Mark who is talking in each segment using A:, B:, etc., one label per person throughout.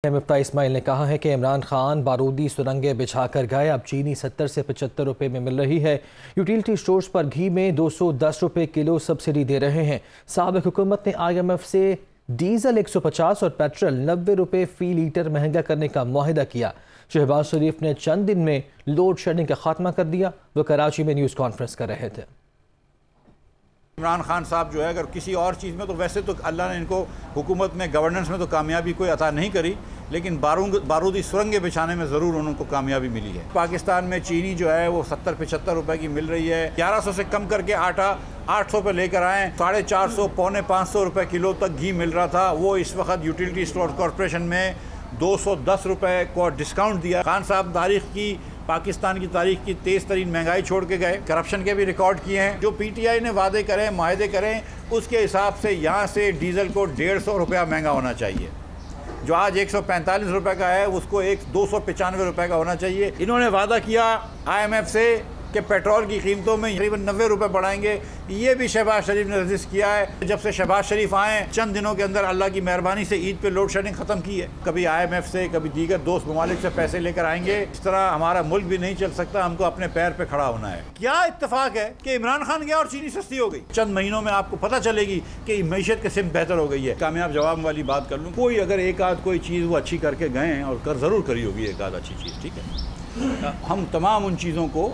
A: मुफ्ता इस्माइल ने कहा है कि इमरान खान बारूदी सुरंगें बिछाकर गए। अब चीनी 70 से 75 रुपये में मिल रही है। यूटिलिटी स्टोर्स पर घी में 210 रुपये किलो सब्सिडी दे रहे हैं। साबिक हुकूमत ने IMF से डीजल 150 और पेट्रोल 90 रुपये फी लीटर महंगा करने का मुआहिदा किया। शहबाज शरीफ ने चंद दिन में लोड शेडिंग का खात्मा कर दिया। वो कराची में न्यूज़ कॉन्फ्रेंस कर रहे थे।
B: इमरान खान साहब जो है अगर किसी और चीज़ में तो वैसे तो अल्लाह ने इनको हुकूमत में गवर्नेंस में तो कामयाबी कोई अता नहीं करी, लेकिन बारूदी सुरंगें बिछाने में ज़रूर उनको कामयाबी मिली है। पाकिस्तान में चीनी जो है वो 70-75 रुपए की मिल रही है। 1100 से कम करके आटा 800 पे लेकर आए। 450 पौने 500 रुपये किलो तक घी मिल रहा था। वो इस वक्त यूटिलिटी स्टोर कॉरपोरेशन में 210 रुपये को डिस्काउंट दिया। खान साहब पाकिस्तान की तारीख की तेज़ तरीन महंगाई छोड़ के गए। करप्शन के भी रिकॉर्ड किए हैं। जो PTI ने वादे करें, माहदे करें, उसके हिसाब से यहाँ से डीजल को 150 रुपया महंगा होना चाहिए। जो आज 145 रुपये का है उसको 295 रुपये का होना चाहिए। इन्होंने वादा किया IMF से कि पेट्रोल की कीमतों में तकरीबन 90 रुपये बढ़ाएंगे। ये भी शहबाज शरीफ ने रजिस्ट किया है। जब से शहबाज शरीफ आए चंद दिनों के अंदर अल्लाह की मेहरबानी से ईद पे लोड शेडिंग ख़त्म की है। कभी IMF से, कभी दीगर दोस्त ममालिक से पैसे लेकर आएंगे। इस तरह हमारा मुल्क भी नहीं चल सकता। हमको अपने पैर पे खड़ा होना है। क्या इत्तेफाक है कि इमरान खान गया और चीनी सस्ती हो गई। चंद महीनों में आपको पता चलेगी कि मैशत की सिमत बेहतर हो गई है। कामयाब जवाब वाली बात कर लूँ, कोई अगर एक आध कोई चीज़ वो अच्छी करके गए और ज़रूर करी होगी एक आध अच्छी चीज़, ठीक है। हम तमाम उन चीज़ों को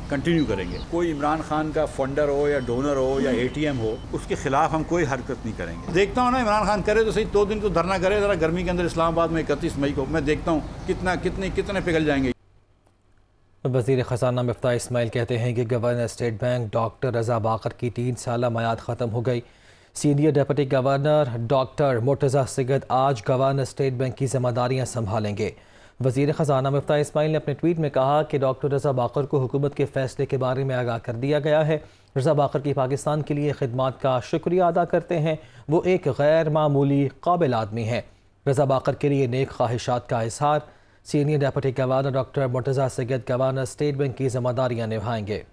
B: कंटिन्यू करेंगे। कोई इमरान खान का फंडर हो या डोनर हो या ATM हो, उसके खिलाफ हम कोई हरकत नहीं करेंगे। देखता हूँ ना, इमरान खान करे तो सही 2 दिन तो धरना करे ज़रा गर्मी के अंदर इस्लामाबाद में 31 मई को। मैं देखता हूँ कितने पिघल जाएंगे।
A: वज़ीर ख़ज़ाना मुफ्ता इस्माइल कहते हैं कि governor State Bank doctor Raza Baqir की 3 साल मयाद ख़त्म हो गई। Senior deputy governor doctor Murtaza Syed आज गवर्नर स्टेट बैंक की जिम्मेदारियाँ संभालेंगे। वज़ीर ख़ज़ाना मुफ्ता इस्माइल ने अपने ट्वीट में कहा कि डॉक्टर रज़ा बाकर को हुकूमत के फ़ैसले के बारे में आगाह कर दिया गया है। रज़ा बाकर की पाकिस्तान के लिए खिदमात का शुक्रिया अदा करते हैं। वो एक गैर मामूली काबिल आदमी हैं। रज़ा बाकर के लिए नेक ख्वाहिशात का इज़हार। Senior deputy governor doctor Murtaza Syed governor State Bank की जिम्मेदारियाँ निभाएंगे।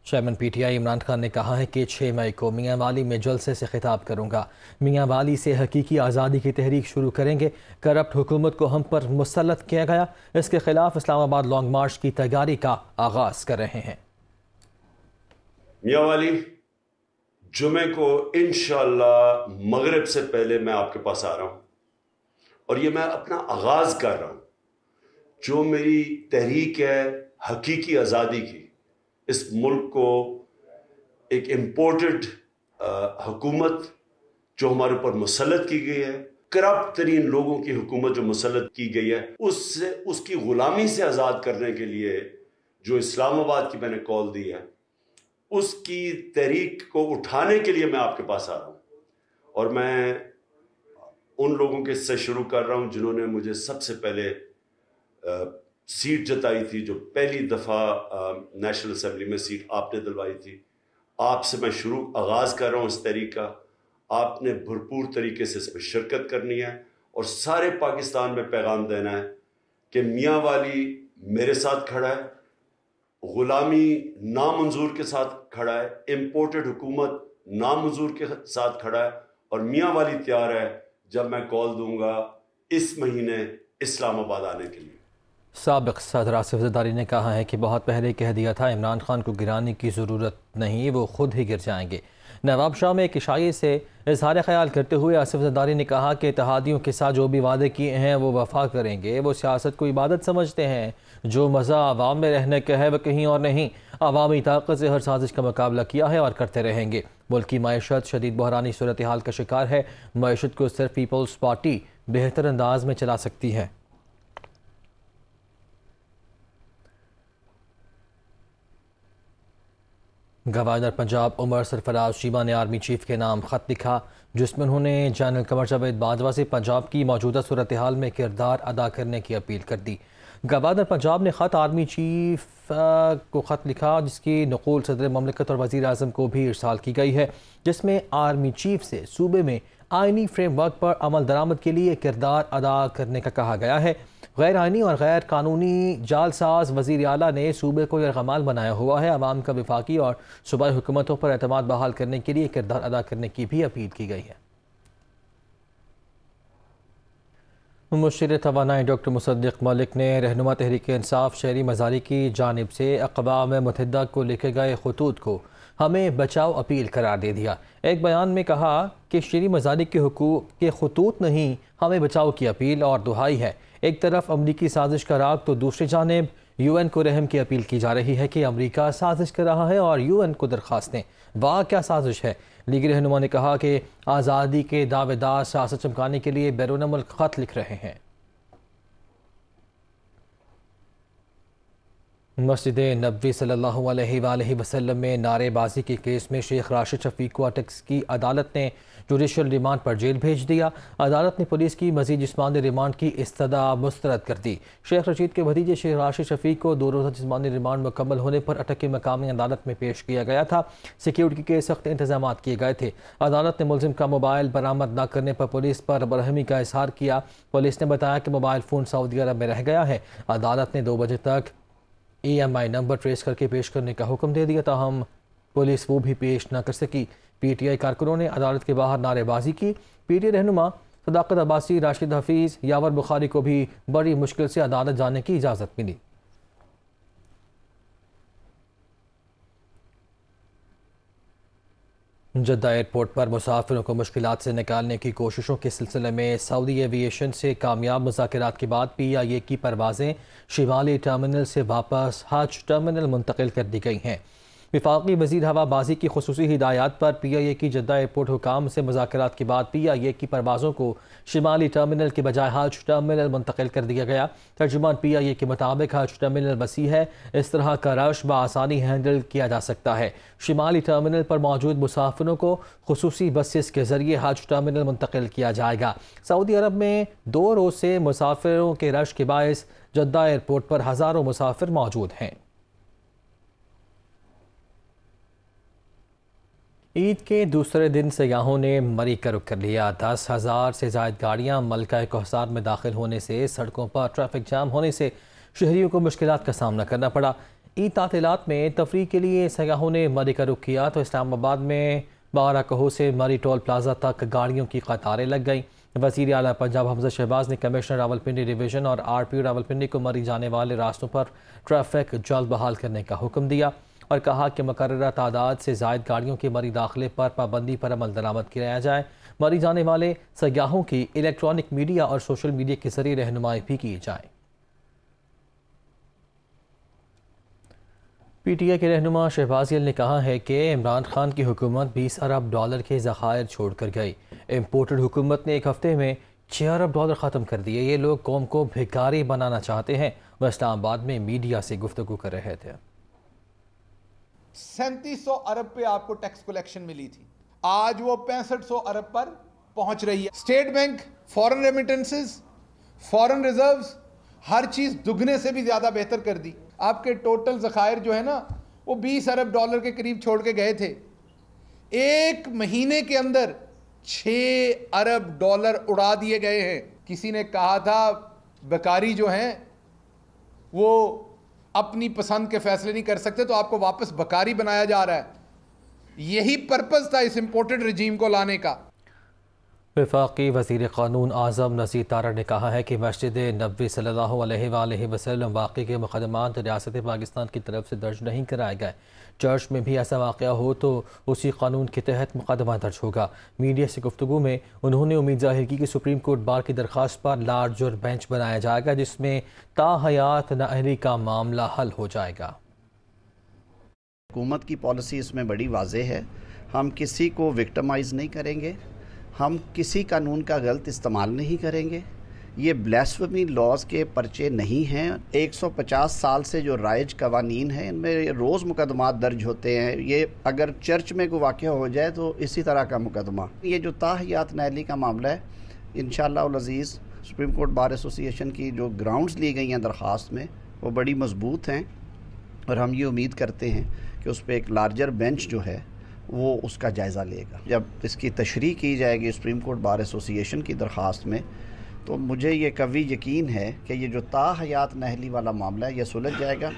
A: चेयरमैन PTI इमरान खान ने कहा है कि 6 मई को मियाँ वाली में जलसे से खिताब करूँगा। मियाँ वाली से हकीकी आज़ादी की तहरीक शुरू करेंगे। करप्ट हुकूमत को हम पर मुसल्लत किया गया, इसके खिलाफ इस्लामाबाद लॉन्ग मार्च की तैयारी का आगाज़ कर रहे हैं।
C: मियाँ वाली जुमे को इंशाअल्लाह मगरिब से पहले मैं आपके पास आ रहा हूँ और ये मैं अपना आगाज़ कर रहा हूँ। जो मेरी तहरीक है हकीकी आज़ादी की, इस मुल्क को एक इम्पोर्टेड हुकूमत जो हमारे ऊपर मुसल्लत की गई है, करप्ट तरीन लोगों की हुकूमत जो मुसल्लत की गई है, उससे उसकी गुलामी से आज़ाद करने के लिए जो इस्लामाबाद की मैंने कॉल दी है, उसकी तहरीक को उठाने के लिए मैं आपके पास आ रहा हूँ। और मैं उन लोगों के से शुरू कर रहा हूँ जिन्होंने मुझे सबसे पहले सीट जताई थी, जो पहली दफ़ा नेशनल असेंबली में सीट आपने दिलवाई थी। आपसे मैं आगाज़ कर रहा हूँ इस तहरीक का। आपने भरपूर तरीके से इसमें शिरकत करनी है और सारे पाकिस्तान में पैगाम देना है कि मियाँ वाली मेरे साथ खड़ा है, ग़ुलामी नामंजूर के साथ खड़ा है, इम्पोर्टेड हुकूमत नामंजूर के साथ खड़ा है, और मियाँ वाली तैयार है जब मैं कॉल दूंगा इस महीने इस्लामाबाद आने के लिए।
A: साबिक़ सदर आसिफ ज़रदारी ने कहा है कि बहुत पहले कह दिया था इमरान खान को गिराने की ज़रूरत नहीं, वो खुद ही गिर जाएंगे। नवाब शाह में एक इशारे से इज़हार ख्याल करते हुए आसिफ ज़रदारी ने कहा कि इत्तेहादियों के साथ जो भी वादे किए हैं वो वफा करेंगे। वो सियासत को इबादत समझते हैं। जो मज़ा आवाम में रहने का है वह कहीं और नहीं। अवामी ताकत से हर साजिश का मुकाबला किया है और करते रहेंगे। मुल्क की मईशत शदीद बहरानी सूरत हाल का शिकार है। मईशत को सिर्फ पीपल्स पार्टी बेहतर अंदाज में चला सकती है। गवर्नर पंजाब उमर सरफराज चीमा ने आर्मी चीफ के नाम ख़त लिखा, जिसमें उन्होंने जनरल कमर जावेद बाजवा से पंजाब की मौजूदा सूरत हाल में किरदार अदा करने की अपील कर दी। गवर्नर पंजाब ने ख़त आर्मी चीफ को ख़त लिखा, जिसकी नक़ूल सदर ममलिकत और वज़ीर आज़म को भी इरसाल की गई है, जिसमें आर्मी चीफ से सूबे में आइनी फ्रेमवर्क पर अमल दरामद के लिए किरदार अदा करने का कहा गया है। गैर आइनी और गैर कानूनी जालसाज वज़ीर आला ने सूबे को यरगमाल बनाया हुआ है। अवाम का वफाकी और सूबाई हुकूमतों पर एतमाद बहाल करने के लिए किरदार अदा करने की भी अपील की गई है। मुशीर तवानाई डॉक्टर मुसद्दिक मलिक ने रहनुमा तहरीक इंसाफ शहरी मजारी की जानिब से अक़वाम मुत्तहिदा को लिखे गए खतूत को हमें बचाव अपील करार दे दिया। एक बयान में कहा कि शहरी मजारी के हुकूक के खतूत नहीं, हमें बचाव की अपील और दुहाई है। एक तरफ अमरीकी साजिश का राग तो दूसरी जानिब UN को रहम की अपील की जा रही है कि अमरीका साजिश कर रहा है और UN को दरख्वास्तें। वाह क्या साजिश है। लीगी रहनुमा ने कहा कि आज़ादी के दावेदार सियासत चमकाने के लिए बैरून मुल्क खत लिख रहे हैं। मस्जिद नबवी सल्लल्लाहु अलैहि वसल्लम में नारेबाजी के केस में शेख राशिद शफीक को अटक की अदालत ने जुडिशल रिमांड पर जेल भेज दिया। अदालत ने पुलिस की मजीद जिस्मानी रिमांड की इस्तदा मुस्तरद कर दी। शेख रशीद के भतीजे शेख राशिद शफीक को 2 रोज़ा जिस्मानी रिमांड मुकम्मल होने पर अटक की मकामी अदालत में पेश किया गया था। सिक्योरिटी के सख्त इंतजाम किए गए थे। अदालत ने मुलजिम का मोबाइल बरामद न करने पर पुलिस पर बरहमी का इजहार किया। पुलिस ने बताया कि मोबाइल फ़ोन सऊदी अरब में रह गया है। अदालत ने 2 बजे तक EMI नंबर ट्रेस करके पेश करने का हुक्म दे दिया, ताहम पुलिस वो भी पेश न कर सकी। PTI कारकुनों ने अदालत के बाहर नारेबाजी की। PTI रहनुमा सदाकत अब्बासी, राशिद हफीज़, यावर बुखारी को भी बड़ी मुश्किल से अदालत जाने की इजाज़त मिली। जद्दा एयरपोर्ट पर मुसाफिरों को मुश्किलात से निकालने की कोशिशों के सिलसिले में सऊदी एविएशन से कामयाब मुज़ाकरात के बाद PIA की परवाज़ें शिमाली टर्मिनल से वापस हज टर्मिनल मुंतकिल कर दी गई हैं। वफाकी वज़ीर हवाबाजी की खुसूसी हिदायत पर PIA की जद्दा एयरपोर्ट हुकाम से मुज़ाकरात के बाद PIA की परवाज़ों को शिमाली टर्मिनल के बजाय हज टर्मिनल मुंतकिल कर दिया गया। तर्जुमान PIA के मुताबिक हज टर्मिनल वसी है, इस तरह का रश बआसानी हैंडल किया जा सकता है। शिमाली टर्मिनल पर मौजूद मुसाफिरों को खुसूसी बसेस के जरिए हज टर्मिनल मुंतकिल किया जाएगा। सऊदी अरब में 2 रोज़ से मुसाफिरों के रश के बायस जद्दा एयरपोर्ट पर हज़ारों मुसाफिर मौजूद हैं। ईद के दूसरे दिन सयाहों ने मरी का रुख कर लिया। 10,000 से ज़ायद गाड़ियाँ मलका कोहसार में दाखिल होने से सड़कों पर ट्रैफिक जाम होने से शहरियों को मुश्किलात का सामना करना पड़ा। ईद तातीलात में तफरीह के लिए सयाहों ने मरी का रुख किया तो इस्लामाबाद में 12 कहो से मरी टोल प्लाजा तक गाड़ियों की कतारें लग गईं। वज़ीर आला पंजाब हमजा शहबाज ने कमिश्नर रावलपिंडी डिवीज़न और RPO रावलपिंडी को मरी जाने वाले रास्तों पर ट्रैफिक जल्द बहाल करने का हुक्म दिया और कहा कि मुकर्ररा तादाद से ज़ायद गाड़ियों के मरी दाखिले पर पाबंदी पर अमल दरामद किया जाए। मरी जाने वाले सयाहों की इलेक्ट्रॉनिक मीडिया और सोशल मीडिया के जरिए रहनुमाई भी की जाए। PTI के रहनुमा शहबाजियल ने कहा है कि इमरान खान की हुकूमत $20 अरब के ज़खायर छोड़ कर गई। इम्पोर्टेड हुकूमत ने 1 हफ्ते में $6 अरब ख़त्म कर दिए। ये लोग कौम को भिखारी बनाना चाहते हैं। वह इस्लामाबाद में मीडिया से गुफ्तगू कर रहे थे।
D: 3700 अरब पे आपको टैक्स कलेक्शन मिली थी, आज वो 6500 अरब पर पहुंच रही है। State Bank foreign remittances, foreign reserves, हर चीज दुगने से भी ज्यादा बेहतर कर दी। आपके टोटल ज़खायर जो है ना वो $20 अरब के करीब छोड़ के गए थे। 1 महीने के अंदर $6 अरब उड़ा दिए गए हैं। किसी ने कहा था बेकारी जो हैं वो अपनी पसंद के फैसले नहीं कर सकते, तो आपको वापस बकारी बनाया जा रहा है। यही पर्पस था इस इम्पोर्टेड रजीम को लाने का।
A: वफाकी वज़ीर क़ानून आज़म नज़ीर तारा ने कहा है कि मस्जिद नबवी सल्लल्लाहु अलैहि वसल्लम वाक़े के मुक़दमात रियासत पाकिस्तान की तरफ से दर्ज नहीं कराए गए। चर्च में भी ऐसा वाक़या हो तो उसी कानून के तहत मुक़दमा दर्ज होगा। मीडिया से गुफ्तगू में उन्होंने उम्मीद ज़ाहिर की कि सुप्रीम कोर्ट बार की दरख्वास्त पर लार्जर बेंच बनाया जाएगा जिसमें ताहयात नाअहली का मामला हल हो जाएगा।
E: हुकूमत की पॉलिसी इसमें बड़ी वाज़ेह है। हम किसी को विक्टिमाइज़ नहीं करेंगे, हम किसी कानून का गलत इस्तेमाल नहीं करेंगे। ये ब्लास्फेमी लॉज के पर्चे नहीं हैं। 150 साल से जो राइज कवानीन हैं इनमें रोज़ मुकदमात दर्ज होते हैं। ये अगर चर्च में कोई वाक़या हो जाए तो इसी तरह का मुकदमा। ये जो ताहियात नाअहली का मामला है, इंशाअल्लाह उल अज़ीज़ सुप्रीम कोर्ट बार एसोसिएशन की जो ग्राउंड्स ली गई हैं दरख्वास्त में वो बड़ी मजबूत हैं और हम ये उम्मीद करते हैं कि उस पर एक लार्जर बेंच जो है वो उसका जायज़ा लेगा। जब इसकी तशरीह की जाएगी सुप्रीम कोर्ट बार एसोसिएशन की दरख्वास्त में तो मुझे ये कभी यकीन है कि ये जो ताहयात नहली वाला मामला है ये सुलझ जाएगा।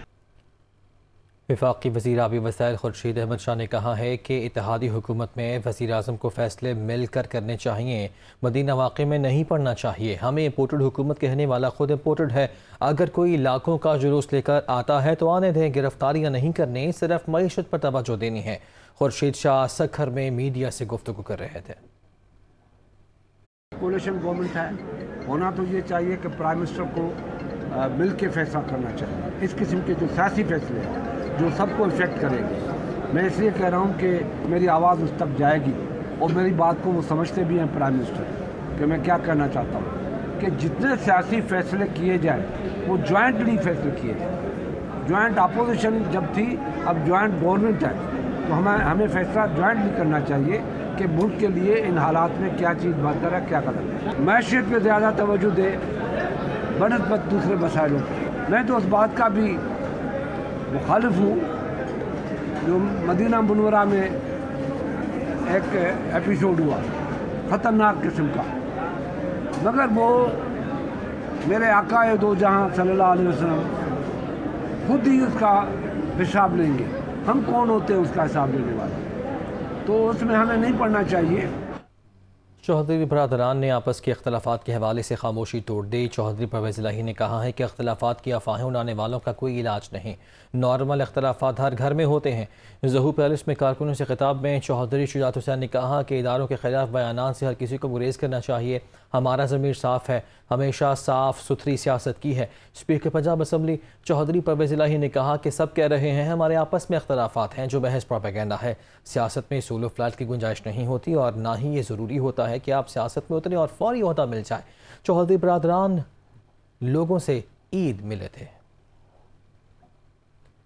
A: वफाकी वज़ीर आबी वसाइल खुर्शीद अहमद शाह ने कहा है कि इत्तेहादी हुकूमत में वज़ीर आज़म को फ़ैसले मिलकर करने चाहिए, मदीना वाक़े में नहीं पड़ना चाहिए। हमें इम्पोर्टेड हुकूमत कहने वाला खुद इम्पोर्टेड है। अगर कोई लाखों का जुलूस लेकर आता है तो आने दें, गिरफ्तारियाँ नहीं करनी, सिर्फ मईशत पर तवज्जो देनी है। खुर्शीद शाह सखर में मीडिया से गुफ्तगू कर रहे थे।
F: कोलिशन गवर्नमेंट है, होना तो ये चाहिए कि प्राइम मिनिस्टर को मिल के फैसला करना चाहिए। इस किस्म के जो सियासी फैसले हैं जो सबको इफेक्ट करेंगे, मैं इसलिए कह रहा हूँ कि मेरी आवाज़ उस तक जाएगी और मेरी बात को वो समझते भी हैं प्राइम मिनिस्टर कि मैं क्या कहना चाहता हूँ कि जितने सियासी फैसले किए जाएँ वो जॉइंटली फैसले किए जाएँ। जॉइंट अपोजिशन जब थी, अब जॉइंट गवर्नमेंट है, तो हमें फैसला जॉइंटली करना चाहिए कि मुल्क के लिए इन हालात में क्या चीज़ बेहतर है, क्या कदम है। मैशियत पे ज़्यादा तवज्जो दे बनस्बत दूसरे मसाइलों पर। मैं तो उस बात का भी मुखालिफ हूँ जो मदीना मुनव्वरा में एक एपिसोड हुआ ख़तरनाक किस्म का, मगर वो मेरे आका दो जहाँ सल्लल्लाहु अलैहि वसल्लम खुद ही उसका हिसाब लेंगे। हम कौन होते हैं उसका हिसाब लेने वाले? तो उसमें हमें नहीं पढ़ना चाहिए।
A: चौधरी बरादरान ने आपस के अख्तलाफात के हवाले से खामोशी तोड़ दी। चौधरी परवेज़ इलाही ने कहा है कि अख्तलाफात की अफवाहें उड़ाने वालों का कोई इलाज नहीं, नॉर्मल अख्तलाफात हर घर में होते हैं। ज़हू पैलेस में कारकुनों से खिताब में चौधरी शुजात हुसैन ने कहा कि इदारों के खिलाफ बयानात से हर किसी को गुरेज करना चाहिए। हमारा ज़मीर साफ़ है, हमेशा साफ़ सुथरी सियासत की है। स्पीकर पंजाब असम्बली चौधरी परवेज़ इलाही ने कहा कि सब कह रहे हैं हमारे आपस में अख्तलाफात हैं, जो महज प्रोपेगेंडा है। सियासत में सूल फ्लैट की गुंजाइश नहीं होती और ना ही ये ज़रूरी होता है कि आप सियासत में उतरे और फौरी ओहदा मिल जाए। चौधरी बरादरान लोगों से ईद मिले थे।